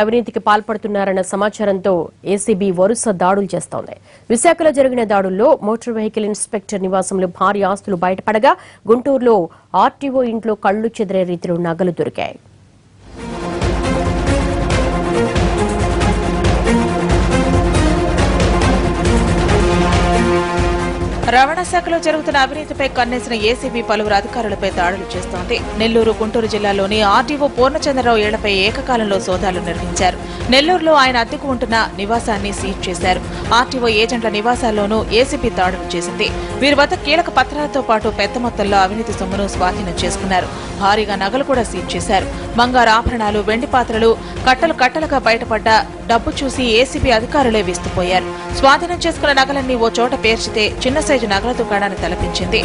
అవినీతికి పాల్పడుతున్నారన్న సమాచారంతో ఏసీబీ వరుస దాడులు చేస్తోంది. విశాఖలో జరిగిన దాడుల్లో మోటార్ వెహికల్ ఇన్స్పెక్టర్ నివాసంలో భారీ ఆస్తులు బయటపడగా గుంటూరులో ఆర్టీఓ ఇంట్లో కళ్లు చెదిరే రీతిలో నగలు దొరికాయి. రవాణా శాఖలో జరుగుతున్న అవినీతిపై కన్నేసిన ఏసీబీ పలువురు అధికారులపై దాడులు చేస్తోంది. నెల్లూరు, గుంటూరు జిల్లాలోని ఆర్టీఓ పూర్ణచంద్రరావు ఇళ్లపై ఏకకాలంలో సోదాలు నిర్వహించారు. నెల్లూరులో ఆయన అద్దెకు ఉంటున్న నివాసాన్ని సీజ్ చేశారు. ఆర్టీఓ ఏజెంట్ల నివాసాల్లోనూ ఏసీబీ దాడులు చేసింది. వీరి వద్ద కీలక పత్రాలతో పాటు పెద్ద మొత్తంలో అవినీతి సొమ్మును స్వాధీనం చేసుకున్నారు. భారీగా నగలు కూడా సీజ్ చేశారు. బంగారు ఆభరణాలు, వెండి పాత్రలు కట్టలు కట్టలుగా బయటపడ్డ డబ్బు చూసి ఏసీబీ అధికారులే విస్తుపోయారు. స్వాధీనం చేసుకున్న నగలన్నీ ఓ చోట పేర్చితే చిన్న సైజు నగల దుకాణాన్ని తలపించింది.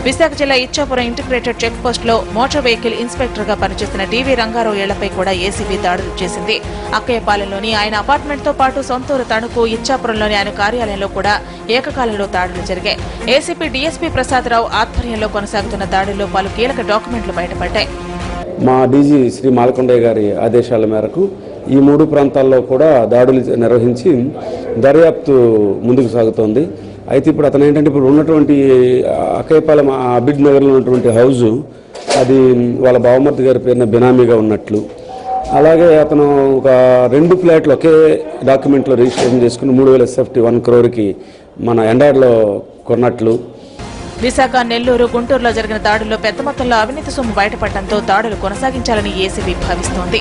విశాఖ జిల్లా ఇచ్చాపురం ఇంటిగ్రేటెడ్ చెక్ పోస్ట్ లో మోటార్ వెహికల్ ఇన్స్పెక్టర్ గా పనిచేస్తున్న టీవీ రంగారావు ఇళ్లపై కూడా ఏసీబీ దాడులు చేసింది. అక్కయ్యపాలెంలోని ఆయన అపార్ట్మెంట్ తో పాటు సొంతూరు తణుకు, ఇచ్చాపురంలోని ఆయన కార్యాలయంలో కూడా ఏకకాలంలో దాడులు జరిగాయి. ఏసీపీ డీఎస్పీ ప్రసాదరావు ఆధ్వర్యంలో కొనసాగుతున్న దాడుల్లో పలు కీలక డాక్యుమెంట్లు బయటపడ్డాయి. మా డీజీ శ్రీ మాలకొండయ్య గారి ఆదేశాల మేరకు ఈ 3 ప్రాంతాల్లో కూడా దాడులు నిర్వహించి దర్యాప్తు ముందుకు సాగుతోంది. అయితే ఇప్పుడు అతను ఏంటంటే ఇప్పుడు ఉన్నటువంటి అక్కయ్యపాలెం అబిడ్ నగర్లో ఉన్నటువంటి హౌజు అది వాళ్ళ బావమర్ది గారి పేరున బినామీగా ఉన్నట్లు, అలాగే అతను ఒక 2 ఫ్లాట్లు ఒకే డాక్యుమెంట్లో రిజిస్ట్రేషన్ చేసుకుని 3,000 SFT 1 crore మన ఎండార్లో కొన్నట్లు. విశాఖ, నెల్లూరు, గుంటూరులో జరిగిన దాడుల్లో పెద్ద మొత్తంలో అవినీతి సొమ్ము బయటపడటంతో దాడులు కొనసాగించాలని ఏసీబీ భావిస్తోంది.